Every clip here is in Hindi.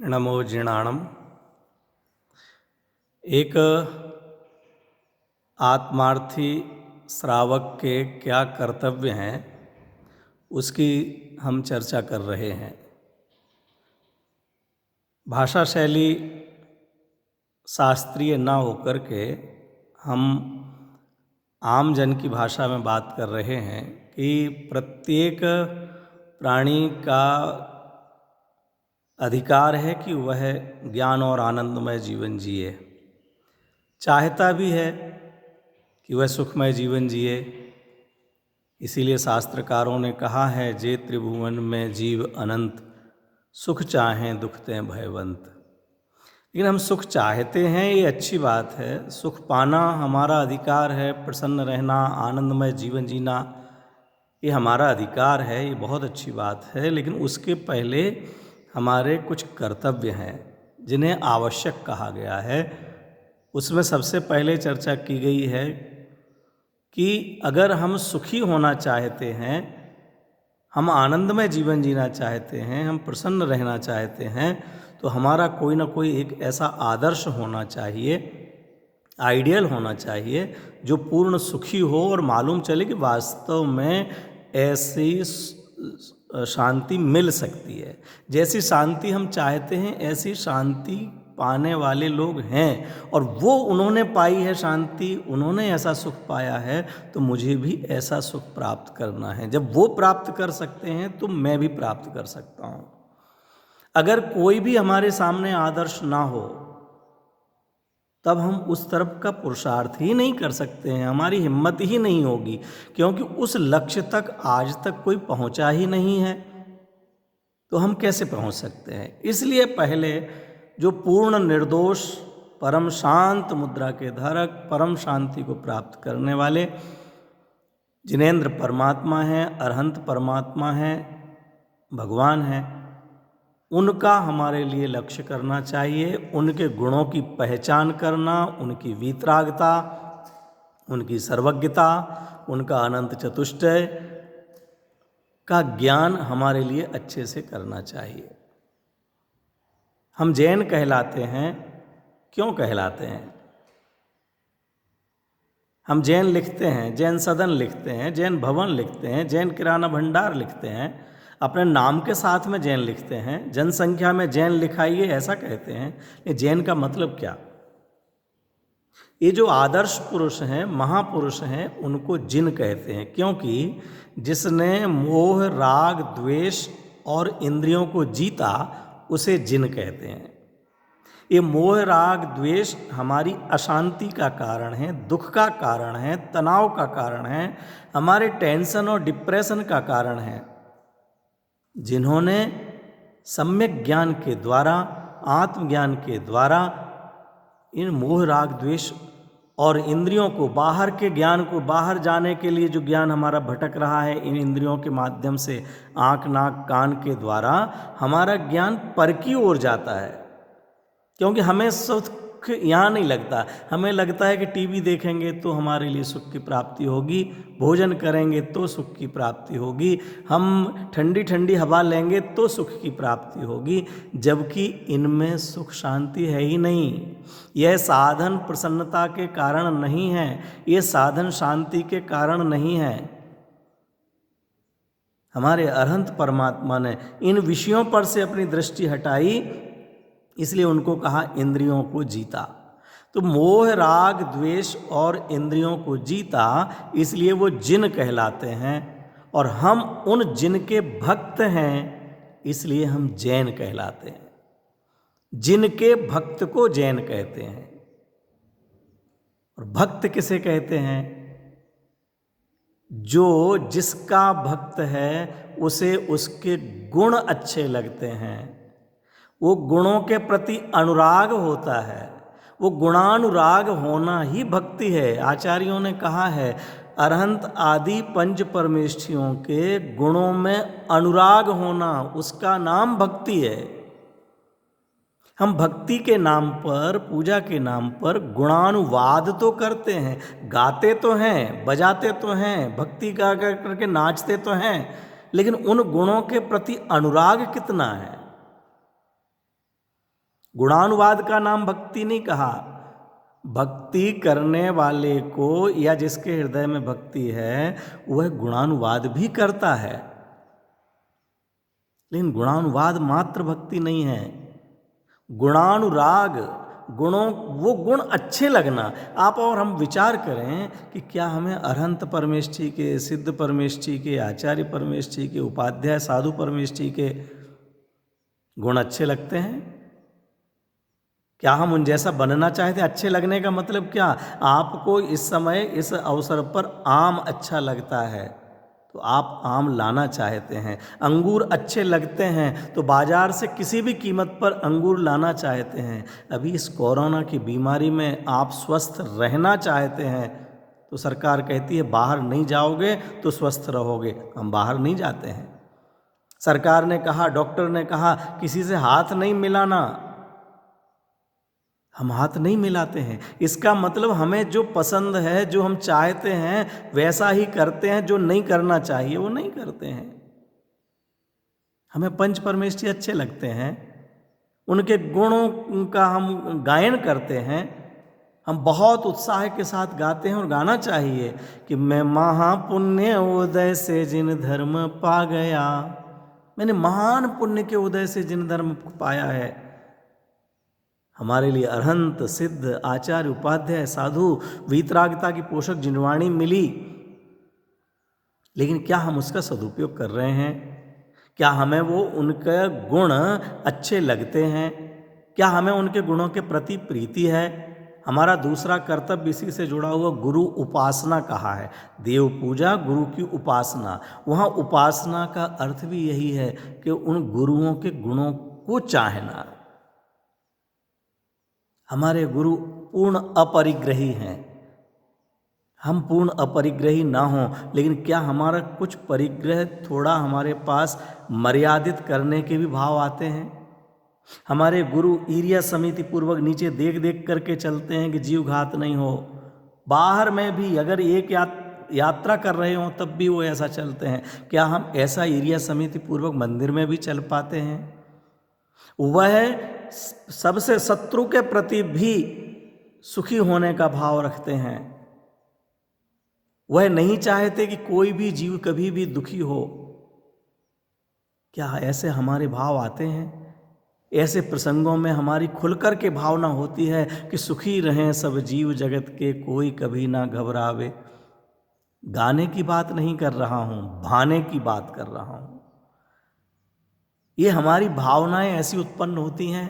नमो जिणाणम। एक आत्मार्थी श्रावक के क्या कर्तव्य हैं उसकी हम चर्चा कर रहे हैं। भाषा शैली शास्त्रीय ना होकर के हम आम जन की भाषा में बात कर रहे हैं कि प्रत्येक प्राणी का अधिकार है कि वह ज्ञान और आनंदमय जीवन जिए, चाहता भी है कि वह सुखमय जीवन जिए। इसीलिए शास्त्रकारों ने कहा है, जे त्रिभुवन में जीव अनंत, सुख चाहें दुख तें भयवंत। लेकिन हम सुख चाहते हैं, ये अच्छी बात है, सुख पाना हमारा अधिकार है, प्रसन्न रहना, आनंदमय जीवन जीना ये हमारा अधिकार है, ये बहुत अच्छी बात है। लेकिन उसके पहले हमारे कुछ कर्तव्य हैं जिन्हें आवश्यक कहा गया है। उसमें सबसे पहले चर्चा की गई है कि अगर हम सुखी होना चाहते हैं, हम आनंदमय जीवन जीना चाहते हैं, हम प्रसन्न रहना चाहते हैं, तो हमारा कोई ना कोई एक ऐसा आदर्श होना चाहिए, आइडियल होना चाहिए जो पूर्ण सुखी हो और मालूम चले कि वास्तव में ऐसी शांति मिल सकती है। जैसी शांति हम चाहते हैं ऐसी शांति पाने वाले लोग हैं और वो उन्होंने पाई है शांति, उन्होंने ऐसा सुख पाया है, तो मुझे भी ऐसा सुख प्राप्त करना है। जब वो प्राप्त कर सकते हैं तो मैं भी प्राप्त कर सकता हूँ। अगर कोई भी हमारे सामने आदर्श ना हो तब हम उस तरफ का पुरुषार्थ ही नहीं कर सकते हैं, हमारी हिम्मत ही नहीं होगी, क्योंकि उस लक्ष्य तक आज तक कोई पहुंचा ही नहीं है, तो हम कैसे पहुंच सकते हैं। इसलिए पहले जो पूर्ण निर्दोष परम शांत मुद्रा के धारक, परम शांति को प्राप्त करने वाले जिनेंद्र परमात्मा हैं, अरहंत परमात्मा हैं, भगवान हैं, उनका हमारे लिए लक्ष्य करना चाहिए। उनके गुणों की पहचान करना, उनकी वीतरागता, उनकी सर्वज्ञता, उनका अनंत चतुष्टय का ज्ञान हमारे लिए अच्छे से करना चाहिए। हम जैन कहलाते हैं, क्यों कहलाते हैं? हम जैन लिखते हैं, जैन सदन लिखते हैं, जैन भवन लिखते हैं, जैन किराना भंडार लिखते हैं, अपने नाम के साथ में जैन लिखते हैं, जनसंख्या में जैन लिखाइए ऐसा कहते हैं। ये जैन का मतलब क्या? ये जो आदर्श पुरुष हैं, महापुरुष हैं, उनको जिन कहते हैं, क्योंकि जिसने मोह राग द्वेष और इंद्रियों को जीता उसे जिन कहते हैं। ये मोह राग द्वेष हमारी अशांति का कारण है, दुख का कारण है, तनाव का कारण है, हमारे टेंशन और डिप्रेशन का कारण है। जिन्होंने सम्यक ज्ञान के द्वारा, आत्मज्ञान के द्वारा इन मोह राग द्वेष और इंद्रियों को, बाहर के ज्ञान को, बाहर जाने के लिए जो ज्ञान हमारा भटक रहा है इन इंद्रियों के माध्यम से, आँख नाक कान के द्वारा हमारा ज्ञान पर की ओर जाता है। क्योंकि हमें सुख यहाँ नहीं लगता, हमें लगता है कि टीवी देखेंगे तो हमारे लिए सुख की प्राप्ति होगी, भोजन करेंगे तो सुख की प्राप्ति होगी, हम ठंडी ठंडी हवा लेंगे तो सुख की प्राप्ति होगी, जबकि इनमें सुख शांति है ही नहीं। यह साधन प्रसन्नता के कारण नहीं है, ये साधन शांति के कारण नहीं है। हमारे अरहंत परमात्मा ने इन विषयों पर से अपनी दृष्टि हटाई, इसलिए उनको कहा इंद्रियों को जीता। तो मोह राग द्वेष और इंद्रियों को जीता, इसलिए वो जिन कहलाते हैं, और हम उन जिन के भक्त हैं, इसलिए हम जैन कहलाते हैं। जिनके भक्त को जैन कहते हैं। और भक्त किसे कहते हैं? जो जिसका भक्त है उसे उसके गुण अच्छे लगते हैं, वो गुणों के प्रति अनुराग होता है, वो गुणानुराग होना ही भक्ति है। आचार्यों ने कहा है, अरहंत आदि पंच परमेष्ठियों के गुणों में अनुराग होना, उसका नाम भक्ति है। हम भक्ति के नाम पर, पूजा के नाम पर गुणानुवाद तो करते हैं, गाते तो हैं, बजाते तो हैं, भक्ति गा करके नाचते तो हैं, लेकिन उन गुणों के प्रति अनुराग कितना है? गुणानुवाद का नाम भक्ति नहीं कहा। भक्ति करने वाले को या जिसके हृदय में भक्ति है वह गुणानुवाद भी करता है, लेकिन गुणानुवाद मात्र भक्ति नहीं है। गुणानुराग, गुणों, वो गुण अच्छे लगना। आप और हम विचार करें कि क्या हमें अरहंत परमेष्ठी के, सिद्ध परमेष्ठी के, आचार्य परमेष्ठी के, उपाध्याय साधु परमेष्ठी के गुण अच्छे लगते हैं? क्या हम उन जैसा बनना चाहते हैं? अच्छे लगने का मतलब क्या? आपको इस समय इस अवसर पर आम अच्छा लगता है तो आप आम लाना चाहते हैं। अंगूर अच्छे लगते हैं तो बाजार से किसी भी कीमत पर अंगूर लाना चाहते हैं। अभी इस कोरोना की बीमारी में आप स्वस्थ रहना चाहते हैं तो सरकार कहती है बाहर नहीं जाओगे तो स्वस्थ रहोगे। हम बाहर नहीं जाते हैं। सरकार ने कहा, डॉक्टर ने कहा किसी से हाथ नहीं मिलाना, हम हाथ नहीं मिलाते हैं। इसका मतलब हमें जो पसंद है, जो हम चाहते हैं वैसा ही करते हैं, जो नहीं करना चाहिए वो नहीं करते हैं। हमें पंच परमेष्ठी अच्छे लगते हैं, उनके गुणों का हम गायन करते हैं, हम बहुत उत्साह के साथ गाते हैं और गाना चाहिए कि मैं महापुण्य उदय से जिन धर्म पा गया, मैंने महान पुण्य के उदय से जिन धर्म पाया है। हमारे लिए अरहंत, सिद्ध, आचार्य, उपाध्याय, साधु, वीतरागता की पोषक जिनवाणी मिली, लेकिन क्या हम उसका सदुपयोग कर रहे हैं? क्या हमें वो उनके गुण अच्छे लगते हैं? क्या हमें उनके गुणों के प्रति प्रीति है? हमारा दूसरा कर्तव्य इसी से जुड़ा हुआ गुरु उपासना कहा है। देव पूजा, गुरु की उपासना। वहाँ उपासना का अर्थ भी यही है कि उन गुरुओं के गुणों को चाहना। हमारे गुरु पूर्ण अपरिग्रही हैं, हम पूर्ण अपरिग्रही ना हों, लेकिन क्या हमारा कुछ परिग्रह थोड़ा हमारे पास मर्यादित करने के भी भाव आते हैं? हमारे गुरु ईर्ष्या समिति पूर्वक नीचे देख देख करके चलते हैं कि जीव घात नहीं हो। बाहर में भी अगर एक यात्रा कर रहे हों तब भी वो ऐसा चलते हैं। क्या हम ऐसा ईर्ष्या समिति पूर्वक मंदिर में भी चल पाते हैं? वह सबसे शत्रु के प्रति भी सुखी होने का भाव रखते हैं। वह नहीं चाहते कि कोई भी जीव कभी भी दुखी हो। क्या ऐसे हमारे भाव आते हैं? ऐसे प्रसंगों में हमारी खुलकर के भावना होती है कि सुखी रहें सब जीव जगत के, कोई कभी ना घबरावे। गाने की बात नहीं कर रहा हूं, भाने की बात कर रहा हूं। ये हमारी भावनाएं ऐसी उत्पन्न होती हैं,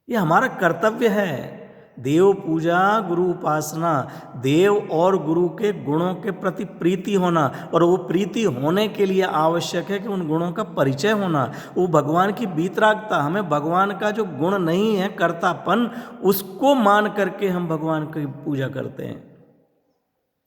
ये हमारा कर्तव्य है। देव पूजा, गुरु उपासना, देव और गुरु के गुणों के प्रति प्रीति होना, और वो प्रीति होने के लिए आवश्यक है कि उन गुणों का परिचय होना। वो भगवान की वीतरागता, हमें भगवान का जो गुण नहीं है कर्तापन, उसको मान करके हम भगवान की पूजा करते हैं।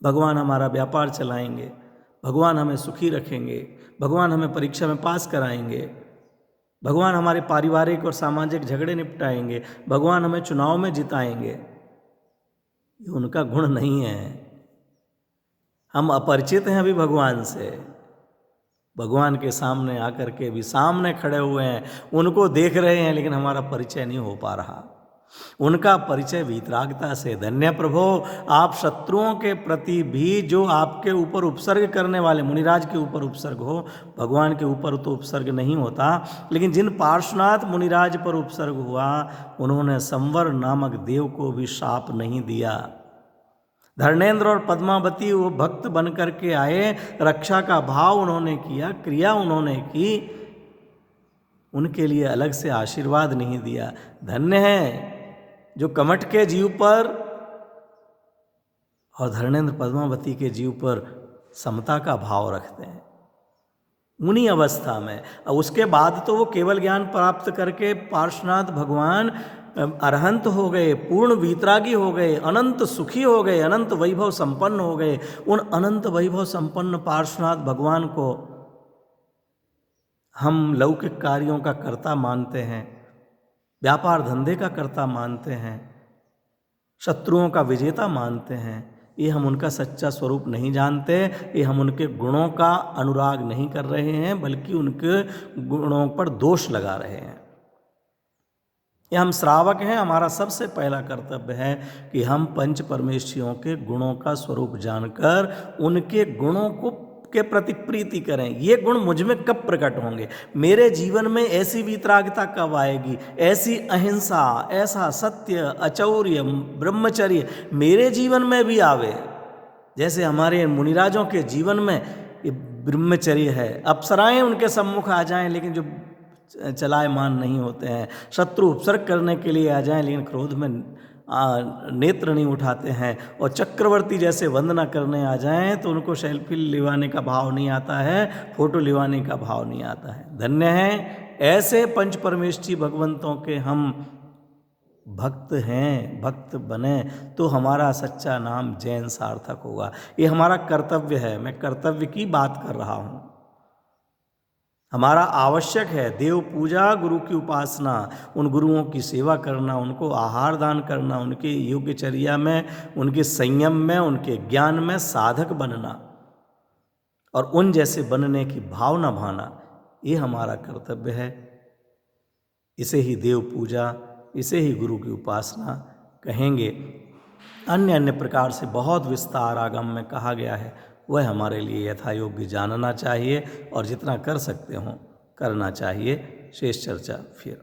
भगवान हमारा व्यापार चलाएंगे, भगवान हमें सुखी रखेंगे, भगवान हमें परीक्षा में पास कराएंगे, भगवान हमारे पारिवारिक और सामाजिक झगड़े निपटाएंगे, भगवान हमें चुनाव में जिताएंगे। ये उनका गुण नहीं है। हम अपरिचित हैं अभी भगवान से। भगवान के सामने आकर के भी सामने खड़े हुए हैं, उनको देख रहे हैं, लेकिन हमारा परिचय नहीं हो पा रहा। उनका परिचय वीतरागता से। धन्य प्रभो, आप शत्रुओं के प्रति भी जो आपके ऊपर उपसर्ग करने वाले, मुनिराज के ऊपर उपसर्ग हो, भगवान के ऊपर तो उपसर्ग नहीं होता, लेकिन जिन पार्श्वनाथ मुनिराज पर उपसर्ग हुआ, उन्होंने संवर नामक देव को भी शाप नहीं दिया। धर्मेंद्र और पद्मावती वो भक्त बन करके आए, रक्षा का भाव उन्होंने किया, क्रिया उन्होंने की, उनके लिए अलग से आशीर्वाद नहीं दिया। धन्य है जो कमठ के जीव पर और धर्मेंद्र पद्मावती के जीव पर समता का भाव रखते हैं उन्हीं अवस्था में। उसके बाद तो वो केवल ज्ञान प्राप्त करके पार्श्वनाथ भगवान अरहंत हो गए, पूर्ण वीतरागी हो गए, अनंत सुखी हो गए, अनंत वैभव संपन्न हो गए। उन अनंत वैभव संपन्न पार्श्वनाथ भगवान को हम लौकिक कार्यों का कर्ता मानते हैं, व्यापार धंधे का कर्ता मानते हैं, शत्रुओं का विजेता मानते हैं। ये हम उनका सच्चा स्वरूप नहीं जानते, ये हम उनके गुणों का अनुराग नहीं कर रहे हैं, बल्कि उनके गुणों पर दोष लगा रहे हैं। ये हम श्रावक हैं, हमारा सबसे पहला कर्तव्य है कि हम पंच परमेष्ठियों के गुणों का स्वरूप जानकर उनके गुणों को के प्रति प्रीति करें। ये गुण मुझ में कब प्रकट होंगे, मेरे जीवन में ऐसी वितरागता कब आएगी, ऐसी अहिंसा, ऐसा सत्य, अचौर्य, ब्रह्मचर्य मेरे जीवन में भी आवे। जैसे हमारे मुनिराजों के जीवन में ये ब्रह्मचर्य है, अप्सराएं उनके सम्मुख आ जाएं लेकिन जो चलायमान नहीं होते हैं, शत्रु उपसर्ग करने के लिए आ जाएं लेकिन क्रोध में नेत्र नहीं उठाते हैं, और चक्रवर्ती जैसे वंदना करने आ जाएं तो उनको सेल्फी लिवाने का भाव नहीं आता है, फोटो लिवाने का भाव नहीं आता है। धन्य हैं ऐसे पंच परमेष्ठी भगवंतों के हम भक्त हैं। भक्त बने तो हमारा सच्चा नाम जैन सार्थक होगा। ये हमारा कर्तव्य है, मैं कर्तव्य की बात कर रहा हूँ। हमारा आवश्यक है देव पूजा, गुरु की उपासना, उन गुरुओं की सेवा करना, उनको आहार दान करना, उनके योग्यचर्या में, उनके संयम में, उनके ज्ञान में साधक बनना और उन जैसे बनने की भावना भाना, ये हमारा कर्तव्य है। इसे ही देव पूजा, इसे ही गुरु की उपासना कहेंगे। अन्य अन्य प्रकार से बहुत विस्तार आगम में कहा गया है, वह हमारे लिए यथायोग्य जानना चाहिए और जितना कर सकते हों करना चाहिए। शेष चर्चा फिर।